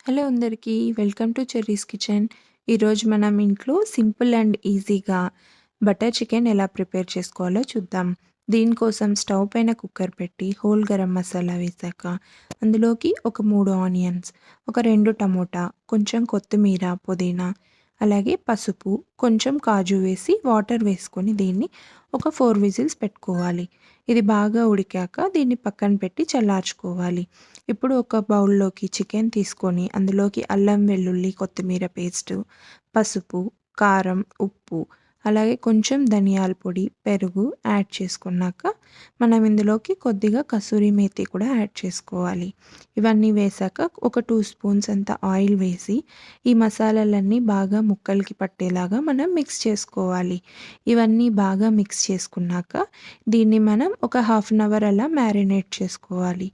Hello అందరికీ. Welcome to cherries kitchen. ఈరోజు మనం ఇంట్లో సింపుల్ అండ్ ఈజీగా బటర్ చికెన్ ఎలా ప్రిపేర్ చేసుకోవాలో చూద్దాం. దీనికోసం స్టవ్ పైన కుక్కర్ పెట్టి హోల్ గరం మసాలా వేశాక అందులోకి ఒక 3 ఆనియన్స్, ఒక 2 టమోటా, కొంచెం కొత్తిమీర, పుదీనా, అలాగే పసుపు, కొంచెం కాజు వేసి వాటర్ వేసుకొని దీన్ని ఒక 4 విజిల్స్ పెట్టుకోవాలి. ఇది బాగా ఉడికాక దీన్ని పక్కన పెట్టి చల్లార్చుకోవాలి. ఇప్పుడు ఒక బౌల్లోకి చికెన్ తీసుకొని అందులోకి అల్లం వెల్లుల్లి కొత్తిమీర పేస్టు, పసుపు, కారం, ఉప్పు, అలాగే కొంచెం ధనియాల పొడి, పెరుగు యాడ్ చేసుకున్నాక మనం ఇందులోకి కొద్దిగా కసూరి మేతి కూడా యాడ్ చేసుకోవాలి. ఇవన్నీ వేశాక ఒక 2 స్పూన్స్ అంత ఆయిల్ వేసి ఈ మసాలాలన్నీ బాగా ముక్కలకి పట్టేలాగా మనం మిక్స్ చేసుకోవాలి. ఇవన్నీ బాగా మిక్స్ చేసుకున్నాక దీన్ని మనం ఒక హాఫ్ అన్ అవర్ అలా మ్యారినేట్ చేసుకోవాలి.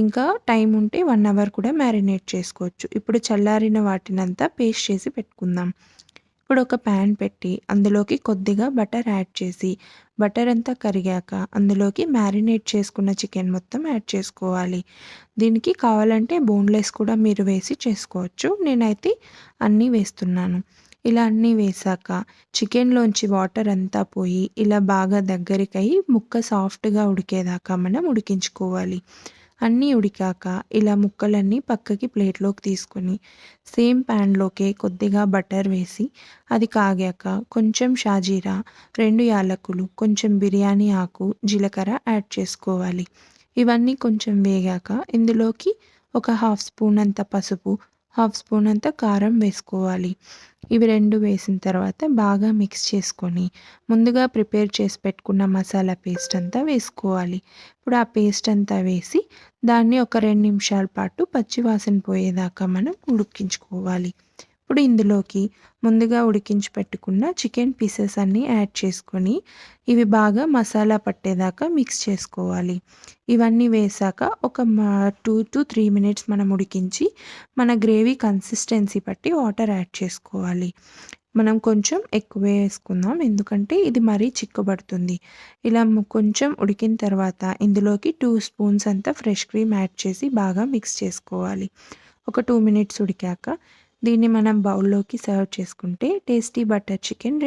ఇంకా టైం ఉంటే 1 అవర్ కూడా మ్యారినేట్ చేసుకోవచ్చు. ఇప్పుడు చల్లారిన వాటినంతా పేస్ట్ చేసి పెట్టుకుందాం. ఇప్పుడు ఒక ప్యాన్ పెట్టి అందులోకి కొద్దిగా బటర్ యాడ్ చేసి బటర్ అంతా కరిగాక అందులోకి మ్యారినేట్ చేసుకున్న చికెన్ మొత్తం యాడ్ చేసుకోవాలి. దీనికి కావాలంటే బోన్లెస్ కూడా మీరు వేసి చేసుకోవచ్చు. నేనైతే అన్నీ వేస్తున్నాను. ఇలా అన్నీ వేశాక చికెన్లోంచి వాటర్ అంతా పోయి ఇలా బాగా దగ్గరికై ముక్క సాఫ్ట్గా ఉడికేదాకా మనం ఉడికించుకోవాలి. అన్నీ ఉడికాక ఇలా ముక్కలన్నీ పక్కకి ప్లేట్లోకి తీసుకొని సేమ్ ప్యాన్లోకే కొద్దిగా బటర్ వేసి అది కాగాక కొంచెం షాజీరా, 2 యాలకులు, కొంచెం బిర్యానీ ఆకు, జీలకర్ర యాడ్ చేసుకోవాలి. ఇవన్నీ కొంచెం వేగాక ఇందులోకి ఒక హాఫ్ స్పూన్ అంత పసుపు, హాఫ్ స్పూన్ అంత కారం వేసుకోవాలి. ఇవి 2 వేసిన తర్వాత బాగా మిక్స్ చేసుకొని ముందుగా ప్రిపేర్ చేసి పెట్టుకున్న మసాలా పేస్ట్ అంతా వేసుకోవాలి. ఇప్పుడు ఆ పేస్ట్ అంతా వేసి దాన్ని ఒక 2 నిమిషాల పాటు పచ్చివాసన పోయేదాకా మనం ఉడికించుకోవాలి. ఇప్పుడు ఇందులోకి ముందుగా ఉడికించి పెట్టుకున్న చికెన్ పీసెస్ అన్నీ యాడ్ చేసుకొని ఇవి బాగా మసాలా పట్టేదాకా మిక్స్ చేసుకోవాలి. ఇవన్నీ వేశాక ఒక 2-3 మినిట్స్ మనం ఉడికించి మన గ్రేవీ కన్సిస్టెన్సీ బట్టి వాటర్ యాడ్ చేసుకోవాలి. మనం కొంచెం ఎక్కువే వేసుకుందాం, ఎందుకంటే ఇది మరీ చిక్కబడుతుంది. ఇలా కొంచెం ఉడికిన తర్వాత ఇందులోకి 2 స్పూన్స్ అంతా ఫ్రెష్ క్రీమ్ యాడ్ చేసి బాగా మిక్స్ చేసుకోవాలి. ఒక 2 మినిట్స్ ఉడికాక దీన్ని మనం బౌల్లోకి సర్వ్ చేసుకుంటే టేస్టీ బటర్ చికెన్